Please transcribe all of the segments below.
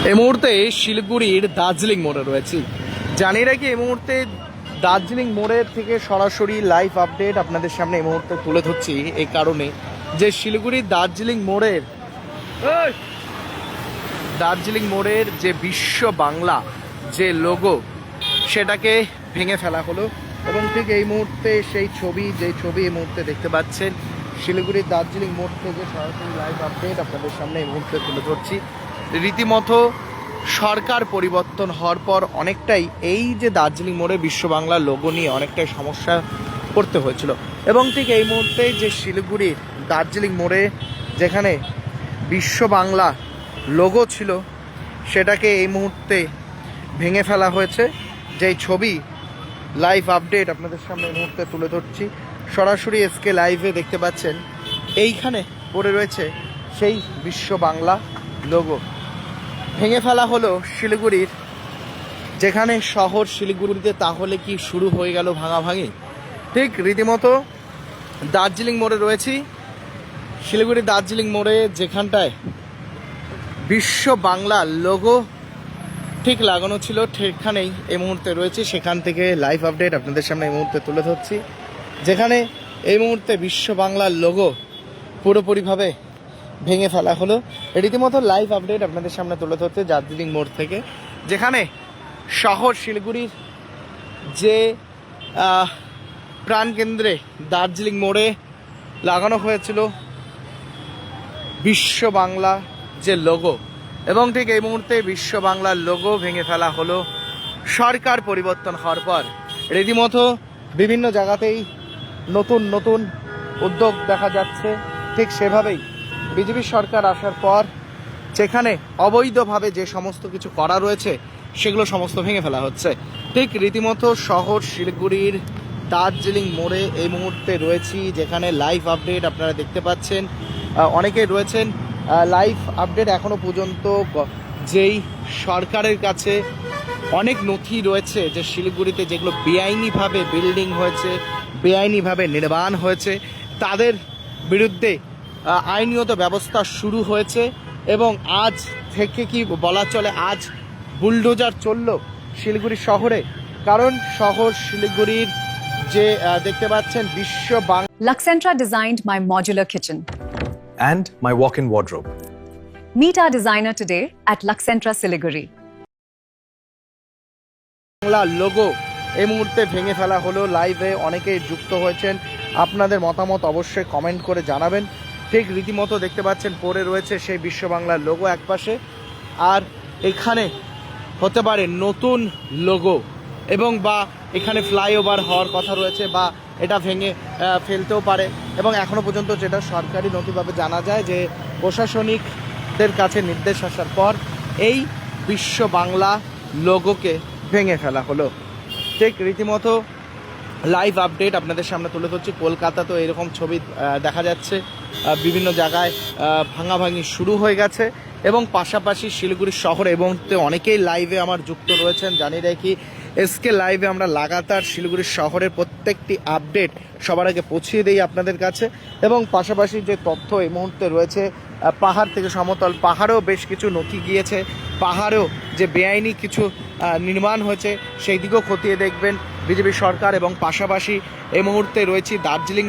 এই মুহূর্তে শিলিগুড়ির দার্জিলিং মোড়ে রয়েছি। জানি রাখি এই মুহূর্তে দার্জিলিং মোড়ের থেকে সরাসরি লাইভ আপডেট আপনাদের সামনে এই মুহূর্তে তুলে ধরছি এই কারণে যে শিলিগুড়ির দার্জিলিং মোড়ের যে বিশ্ব বাংলা যে লোগো সেটাকে ভেঙে ফেলা হলো এবং ঠিক এই মুহূর্তে সেই ছবি এই মুহূর্তে দেখতে পাচ্ছেন শিলিগুড়ির দার্জিলিং মোড় থেকে সরাসরি লাইভ আপডেট আপনাদের সামনে এই মুহূর্তে তুলে ধরছি। রীতিমতো সরকার পরিবর্তন হওয়ার পর অনেকটাই এই যে দার্জিলিং মোড়ে বিশ্ব বাংলা লোগো নিয়ে অনেকটাই সমস্যা পড়তে হয়েছিল এবং ঠিক এই মুহূর্তে যে শিলিগুড়ির দার্জিলিং মোড়ে যেখানে বিশ্ব বাংলা লোগো ছিল সেটাকে এই মুহূর্তে ভেঙে ফেলা হয়েছে। যেই ছবি লাইভ আপডেট আপনাদের সামনে এই মুহূর্তে তুলে ধরছি সরাসরি এসকে লাইভে দেখতে পাচ্ছেন এইখানে পড়ে রয়েছে সেই বিশ্ব বাংলা লোগো। ভেঙে ফেলা হলো শিলিগুড়ির, যেখানে শহর শিলিগুড়িতে তাহলে কি শুরু হয়ে গেল ভাঙাভাঙি। ঠিক রীতিমতো দার্জিলিং মোড়ে রয়েছি, শিলিগুড়ির দার্জিলিং মোড়ে যেখানটায় বিশ্ব বাংলা লোগো ঠিক লাগানো ছিল সেখানেই এই মুহূর্তে রয়েছে। সেখান থেকে লাইভ আপডেট আপনাদের সামনে এই মুহূর্তে তুলে ধরছি, যেখানে এই মুহূর্তে বিশ্ব বাংলার লোগো পুরোপুরিভাবে ভেঙে ফেলা হলো। রীতিমতো লাইভ আপডেট আপনাদের সামনে তুলে ধরছে দার্জিলিং মোড় থেকে, যেখানে শহর শিলিগুড়ির যে প্রাণকেন্দ্রে দার্জিলিং মোড়ে লাগানো হয়েছিল বিশ্ব বাংলা যে লোগো এবং ঠিক এই মুহূর্তে বিশ্ব বাংলার লোগো ভেঙে ফেলা হলো সরকার পরিবর্তন হওয়ার পর। রীতিমতো বিভিন্ন জায়গাতেই নতুন নতুন উদ্যোগ দেখা যাচ্ছে। ঠিক সেভাবেই বিজেপি সরকার আসার পর যেখানে অবৈধভাবে যে সমস্ত কিছু করা রয়েছে সেগুলো সমস্ত ভেঙে ফেলা হচ্ছে। ঠিক রীতিমতো শহর শিলিগুড়ির দার্জিলিং মোড়ে এই মুহূর্তে রয়েছি, যেখানে লাইভ আপডেট আপনারা দেখতে পাচ্ছেন। অনেকেই রয়েছেন লাইভ আপডেট। এখনও পর্যন্ত যেই সরকারের কাছে অনেক নথি রয়েছে যে শিলিগুড়িতে যেগুলো বেআইনিভাবে বিল্ডিং হয়েছে, বেআইনিভাবে নির্মাণ হয়েছে, তাদের বিরুদ্ধে আইনীয়ত ব্যবস্থা শুরু হয়েছে এবং আজ থেকে কি বলা চলে, আজ বুলডোজার চলল শিলিগুড়ি শহরে। কারণ শহর শিলিগুড়ির যে দেখতে পাচ্ছেন বিশ্ব Bangla Luxentra designed my modular kitchen and my walk-in wardrobe. Meet our designer today at Luxentra Siliguri. Bangla logo এই মুহূর্তে ভেঙে ফেলা হলো। লাইভে অনেকেই যুক্ত হয়েছেন, আপনাদের মতামত অবশ্যই কমেন্ট করে জানাবেন। ঠিক রীতিমতো দেখতে পাচ্ছেন পড়ে রয়েছে সেই বিশ্ব বাংলার লোগো একপাশে, আর এখানে হতে পারে নতুন লোগো এবং বা এখানে ফ্লাইওভার হওয়ার কথা রয়েছে বা এটা ভেঙে ফেলতেও পারে। এবং এখনও পর্যন্ত যেটা সরকারি নথিভাবে জানা যায় যে প্রশাসনিকদের কাছে নির্দেশ আসার পর এই বিশ্ব বাংলা লোগোকে ভেঙে ফেলা হলো। ঠিক রীতিমতো লাইভ আপডেট আপনাদের সামনে তুলে ধরছি। কলকাতাতেও এরকম ছবি দেখা যাচ্ছে, বিভিন্ন জায়গায় ভাঙাভাঙি শুরু হয়ে গেছে এবং পাশাপাশি শিলিগুড়ি শহরে এবং অনেকেই লাইভে আমার যুক্ত রয়েছেন। জানি রাখি এসকে লাইভে আমরা লাগাতার শিলিগুড়ি শহরের প্রত্যেকটি আপডেট সবার আগে পৌঁছিয়ে দিই আপনাদের কাছে এবং পাশাপাশি যে তথ্য এই মুহূর্তে রয়েছে পাহাড় থেকে সমতল পাহাড়েও বেশ কিছু নথি গিয়েছে, পাহাড়েও যে বেআইনি কিছু নির্মাণ হয়েছে সেই দিকেও খতিয়ে দেখবেন বিজেপি সরকার। এবং পাশাপাশি এই মুহূর্তে রয়েছি দার্জিলিং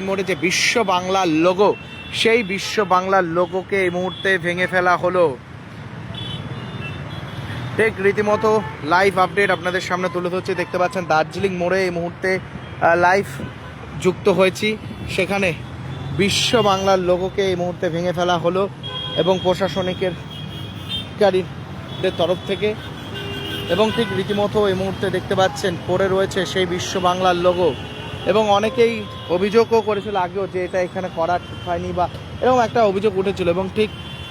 মোড়ে যে বিশ্ব বাংলার লোগো, সেই বিশ্ব বাংলার লোগোকে এই মুহূর্তে ভেঙে ফেলা হলো। ঠিক রীতিমতো লাইভ আপডেট আপনাদের সামনে তুলে ধরছি। দেখতে পাচ্ছেন দার্জিলিং মোড়ে এই মুহূর্তে লাইভ যুক্ত হয়েছি, সেখানে বিশ্ব বাংলার লোগোকে এই মুহূর্তে ভেঙে ফেলা হলো এবং প্রশাসনিকের তরফ থেকে। এবং ঠিক রীতিমতো এই মুহূর্তে দেখতে পাচ্ছেন পড়ে রয়েছে সেই বিশ্ব বাংলার লোগো এবং অনেকেই অভিযোগও করেছিল আগেও যে এটা এখানে করা ঠিক হয়নি বা এরকম একটা অভিযোগ উঠেছিল। এবং ঠিক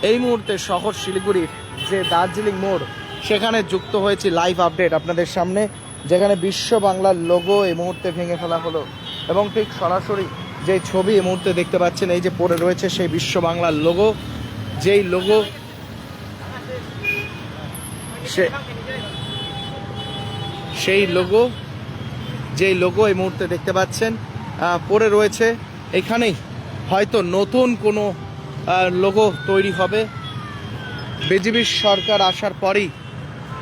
এই মুহূর্তে শহর শিলিগুড়ির যে দার্জিলিং মোড় সেখানে যুক্ত হয়েছি লাইভ আপডেট আপনাদের সামনে, যেখানে বিশ্ব বাংলার লোগো এই মুহূর্তে ভেঙে ফেলা হলো এবং ঠিক সরাসরি যে ছবি এই মুহূর্তে দেখতে পাচ্ছেন এই যে পড়ে রয়েছে সেই বিশ্ব বাংলার লোগো, যেই লোগো যেই লোগো এই মুহূর্তে দেখতে পাচ্ছেন পড়ে রয়েছে। এখানেই হয়তো নতুন কোনো লোগো তৈরি হবে বিজেপির সরকার আসার পরেই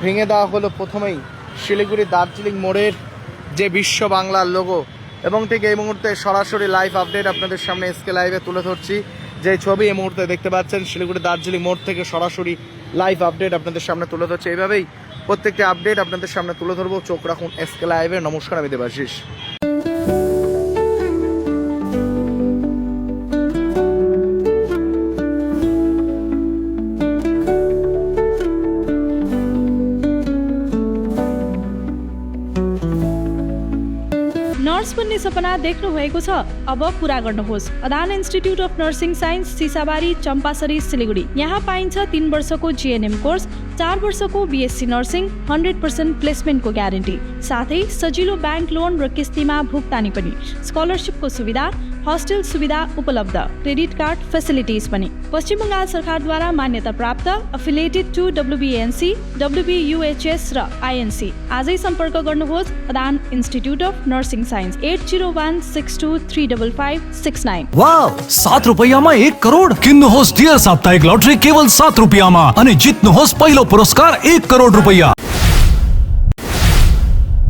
ভেঙে দেওয়া হলো প্রথমেই শিলিগুড়ি দার্জিলিং মোড়ের যে বিশ্ব বাংলার লোগো। এবং ঠিক এই মুহূর্তে সরাসরি লাইভ আপডেট আপনাদের সামনে এসকে লাইভে তুলে ধরছি। যে ছবি এই মুহূর্তে দেখতে পাচ্ছেন শিলিগুড়ি দার্জিলিং মোড় থেকে সরাসরি লাইভ আপডেট আপনাদের সামনে তুলে ধরছে। এইভাবেই প্রত্যেকটি আপডেট আপনাদের সামনে তুলে ধরবো। চোখ রাখুন এসকে লাইভে। নমস্কার, আমি দেবাশিস। नर्स बन्ने सपना देख्नु भएको छ? अब पूरा गर्नुहोस्। Adan institute of nursing science, Sisabari, Champasari, Siliguri. यहाँ पाइन्छ 3 वर्षको जिएनएम कोर्स, 4 वर्षको बीएससी नर्सिङ, 100% प्लेसमेन्टको ग्यारेन्टी, साथै सजिलो ब्याङ्क लोन र किस्तीमा भुक्तानी पनि, स्कलरसिपको सुविधा, हस्टेल सुविधा उपलब्ध, क्रेडिट कार्ड फेसिलिटिज पनि। पश्चिम बङ्गाल सरकारद्वारा मान्यता प्राप्त, अफिलिएटेड टु WBNC, WBUHS र INC। आजै सम्पर्क गर्नुहोस् Adan institute of nursing science, 8016235569। Wow, 7 रुपैयाँमा 1 करोड किन्नुहोस् डियर साप्ताहिक लटरी केवल 7 रुपैयाँमा अनि जित्नुहोस् पहिलो पुरस्कार 1 करोड रुपैयाँ।